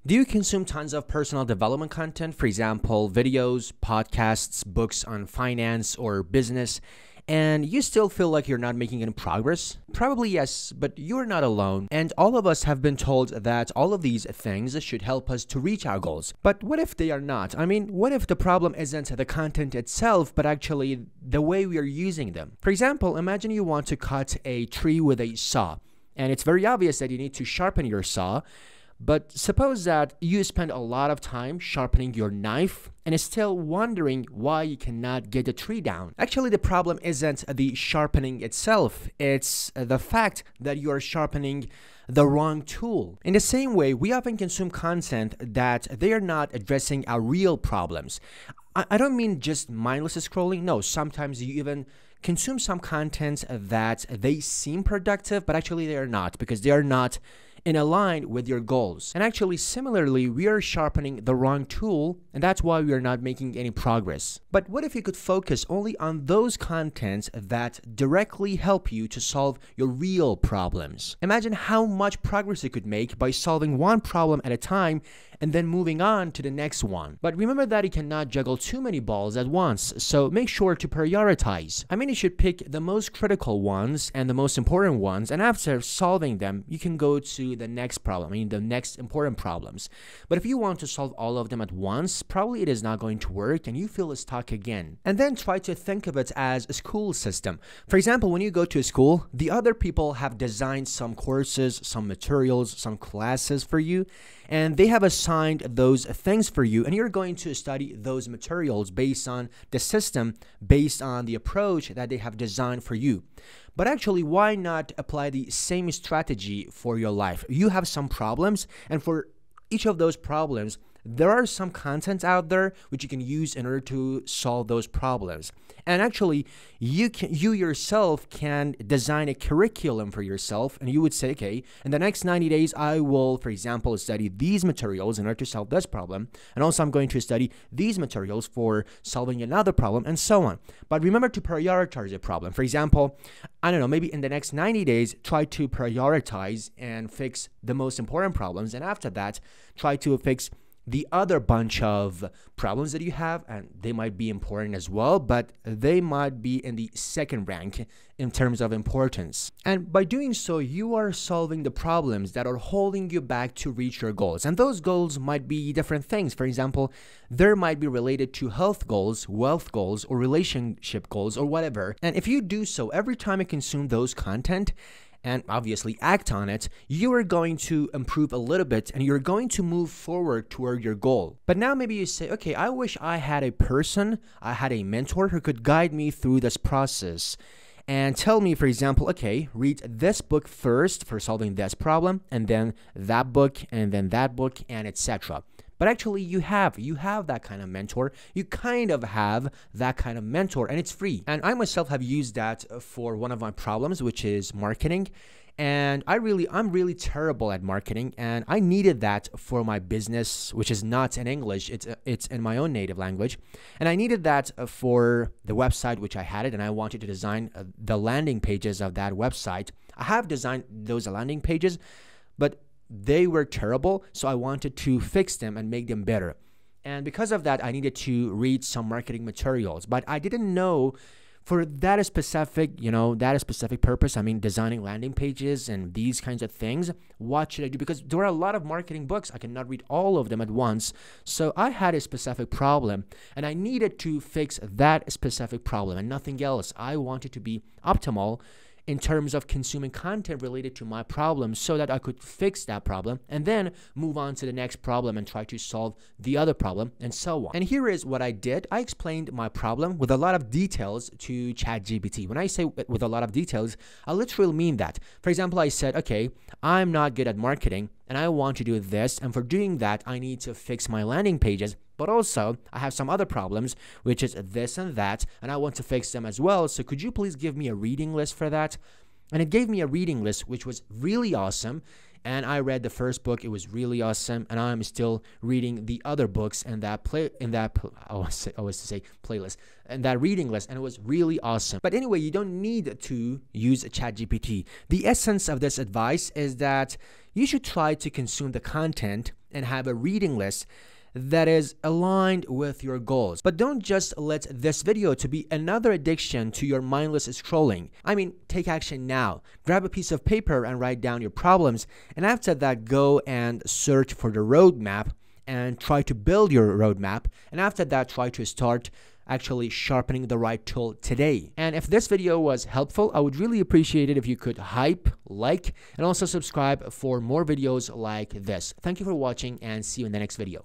Do you consume tons of personal development content? For example, videos, podcasts, books on finance or business, and you still feel like you're not making any progress? Probably yes, but you're not alone. And all of us have been told that all of these things should help us to reach our goals. But what if they are not? I mean, what if the problem isn't the content itself, but actually the way we are using them? For example, imagine you want to cut a tree with a saw, and it's very obvious that you need to sharpen your saw. But suppose that you spend a lot of time sharpening your knife and is still wondering why you cannot get the tree down. Actually, the problem isn't the sharpening itself. It's the fact that you are sharpening the wrong tool. In the same way, we often consume content that they are not addressing our real problems. I don't mean just mindless scrolling. No, sometimes you even consume some content that they seem productive, but actually they are not, because they are not in align with your goals. And actually, similarly, we are sharpening the wrong tool, and that's why we are not making any progress. But what if you could focus only on those contents that directly help you to solve your real problems? Imagine how much progress you could make by solving one problem at a time and then moving on to the next one. But remember that you cannot juggle too many balls at once, so make sure to prioritize. I mean, you should pick the most critical ones and the most important ones, and after solving them, you can go to the next problem, the next important problems. But if you want to solve all of them at once, probably it is not going to work and you feel stuck again. And then try to think of it as a school system. For example, when you go to a school, the other people have designed some courses, some materials, some classes for you, and they have assigned those things for you, and you're going to study those materials based on the system, based on the approach that they have designed for you. But actually, why not apply the same strategy for your life? You have some problems, and for each of those problems, there are some contents out there which you can use in order to solve those problems. And actually, you yourself can design a curriculum for yourself, and you would say, okay, in the next 90 days, I will, for example, study these materials in order to solve this problem. And also, I'm going to study these materials for solving another problem, and so on. But remember to prioritize a problem. For example, I don't know, maybe in the next 90 days, try to prioritize and fix the most important problems. And after that, try to fix the other bunch of problems that you have, and they might be important as well, but they might be in the second rank in terms of importance. And by doing so, you are solving the problems that are holding you back to reach your goals. And those goals might be different things. For example, there might be related to health goals, wealth goals, or relationship goals, or whatever. And if you do so every time you consume those content, and obviously act on it, you are going to improve a little bit and you're going to move forward toward your goal. But now maybe you say, okay, I wish I had a person, I had a mentor who could guide me through this process and tell me, for example, okay, read this book first for solving this problem, and then that book, and then that book, and etc. But actually, you have that kind of mentor. You kind of have that kind of mentor, and it's free. And I myself have used that for one of my problems, which is marketing. And I'm really terrible at marketing, and I needed that for my business, which is not in English. It's in my own native language, and I needed that for the website which I had it, and I wanted to design the landing pages of that website. I have designed those landing pages, but they were terrible, so I wanted to fix them and make them better. And because of that, I needed to read some marketing materials, but I didn't know for that specific purpose, designing landing pages and these kinds of things, what should I do? Because there are a lot of marketing books. I cannot read all of them at once. So I had a specific problem, and I needed to fix that specific problem and nothing else. I wanted to be optimal in terms of consuming content related to my problem so that I could fix that problem and then move on to the next problem and try to solve the other problem and so on. And here is what I did. I explained my problem with a lot of details to ChatGPT. When I say with a lot of details, I literally mean that. For example, I said, okay, I'm not good at marketing and I want to do this, and for doing that, I need to fix my landing pages. But also, I have some other problems, which is this and that, and I want to fix them as well. So could you please give me a reading list for that? And it gave me a reading list, which was really awesome. And I read the first book. It was really awesome, and I'm still reading the other books in that playlist and that reading list, and it was really awesome. But anyway, you don't need to use ChatGPT. The essence of this advice is that you should try to consume the content and have a reading list that is aligned with your goals. But don't just let this video to be another addiction to your mindless scrolling. I mean, take action now. Grab a piece of paper and write down your problems, and after that, go and search for the roadmap and try to build your roadmap, and after that, try to start actually sharpening the right tool today. And if this video was helpful, I would really appreciate it if you could hype, like, and also subscribe for more videos like this. Thank you for watching, and see you in the next video.